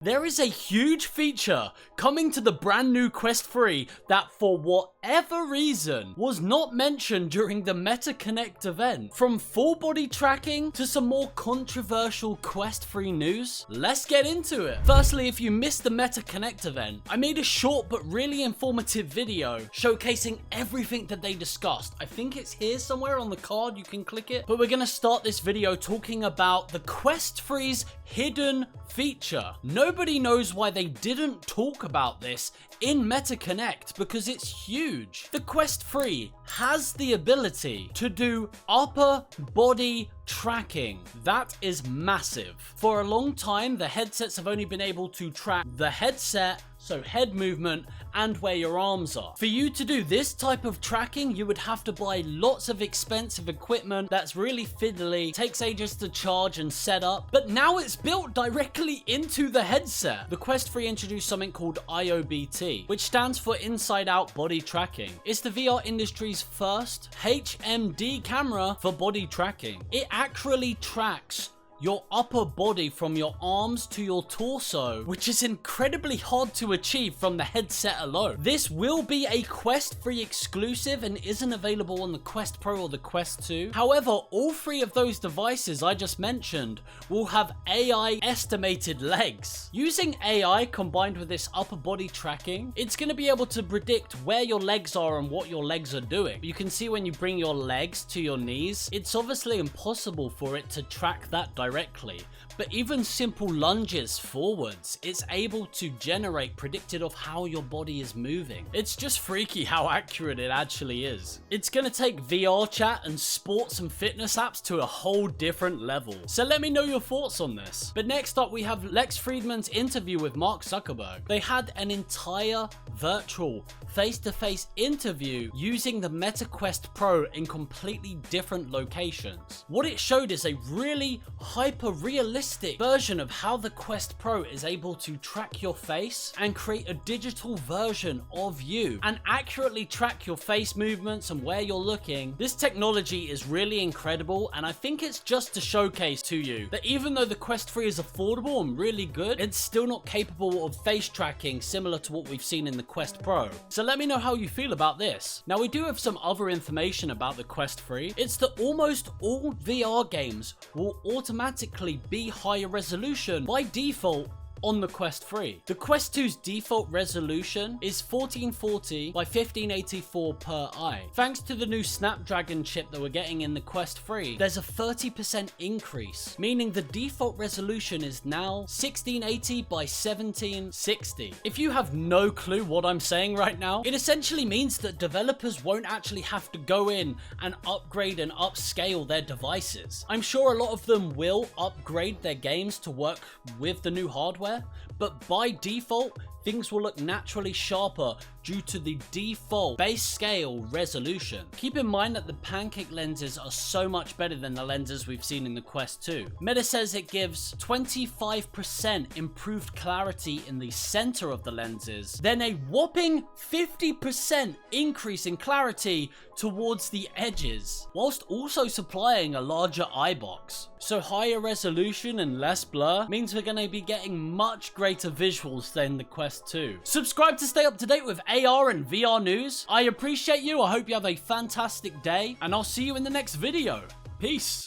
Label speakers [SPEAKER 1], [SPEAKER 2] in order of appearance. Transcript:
[SPEAKER 1] There is a huge feature coming to the brand new Quest 3 that for whatever reason was not mentioned during the Meta Connect event. From full body tracking to some more controversial Quest 3 news, let's get into it. Firstly, if you missed the Meta Connect event, I made a short but really informative video showcasing everything that they discussed. I think it's here somewhere on the card, you can click it. But we're gonna start this video talking about the Quest 3's hidden feature. Nobody knows why they didn't talk about this in Meta Connect because it's huge. The Quest 3 has the ability to do upper body tracking. That is massive. For a long time, the headsets have only been able to track the headset, so head movement, and where your arms are. For you to do this type of tracking, you would have to buy lots of expensive equipment that's really fiddly, takes ages to charge and set up, but now it's built directly into the headset. The Quest 3 introduced something called IOBT, which stands for Inside Out Body Tracking. It's the VR industry's first HMD camera for body tracking. It accurately tracks your upper body from your arms to your torso, which is incredibly hard to achieve from the headset alone. This will be a Quest 3 exclusive and isn't available on the Quest Pro or the Quest 2. However, all three of those devices I just mentioned will have AI estimated legs. Using AI combined with this upper body tracking, it's going to be able to predict where your legs are and what your legs are doing. You can see when you bring your legs to your knees, it's obviously impossible for it to track that directly. But even simple lunges forwards, it's able to generate predicted of how your body is moving. It's just freaky how accurate it actually is. It's gonna take VR chat and sports and fitness apps to a whole different level. So let me know your thoughts on this. But next up we have Lex Fridman's interview with Mark Zuckerberg. They had an entire virtual face-to-face interview using the Meta Quest Pro in completely different locations. What it showed is a really hyper-realistic version of how the Quest Pro is able to track your face and create a digital version of you and accurately track your face movements and where you're looking. This technology is really incredible, and I think it's just to showcase to you that even though the Quest 3 is affordable and really good, it's still not capable of face tracking similar to what we've seen in the Quest Pro. So let me know how you feel about this. Now we do have some other information about the Quest 3. It's that almost all VR games will automatically be higher resolution by default on the Quest 3. The Quest 2's default resolution is 1440 by 1584 per eye. Thanks to the new Snapdragon chip that we're getting in the Quest 3, there's a 30% increase, meaning the default resolution is now 1680 by 1760. If you have no clue what I'm saying right now, it essentially means that developers won't actually have to go in and upgrade and upscale their devices. I'm sure a lot of them will upgrade their games to work with the new hardware, but by default, things will look naturally sharper due to the default base scale resolution. Keep in mind that the pancake lenses are so much better than the lenses we've seen in the Quest 2. Meta says it gives 25% improved clarity in the center of the lenses, then a whopping 50% increase in clarity towards the edges, whilst also supplying a larger eye box. So higher resolution and less blur means we're going to be getting much greater visuals than the Quest 2. Subscribe to stay up to date with AR and VR news. I appreciate you. I hope you have a fantastic day, and I'll see you in the next video. Peace.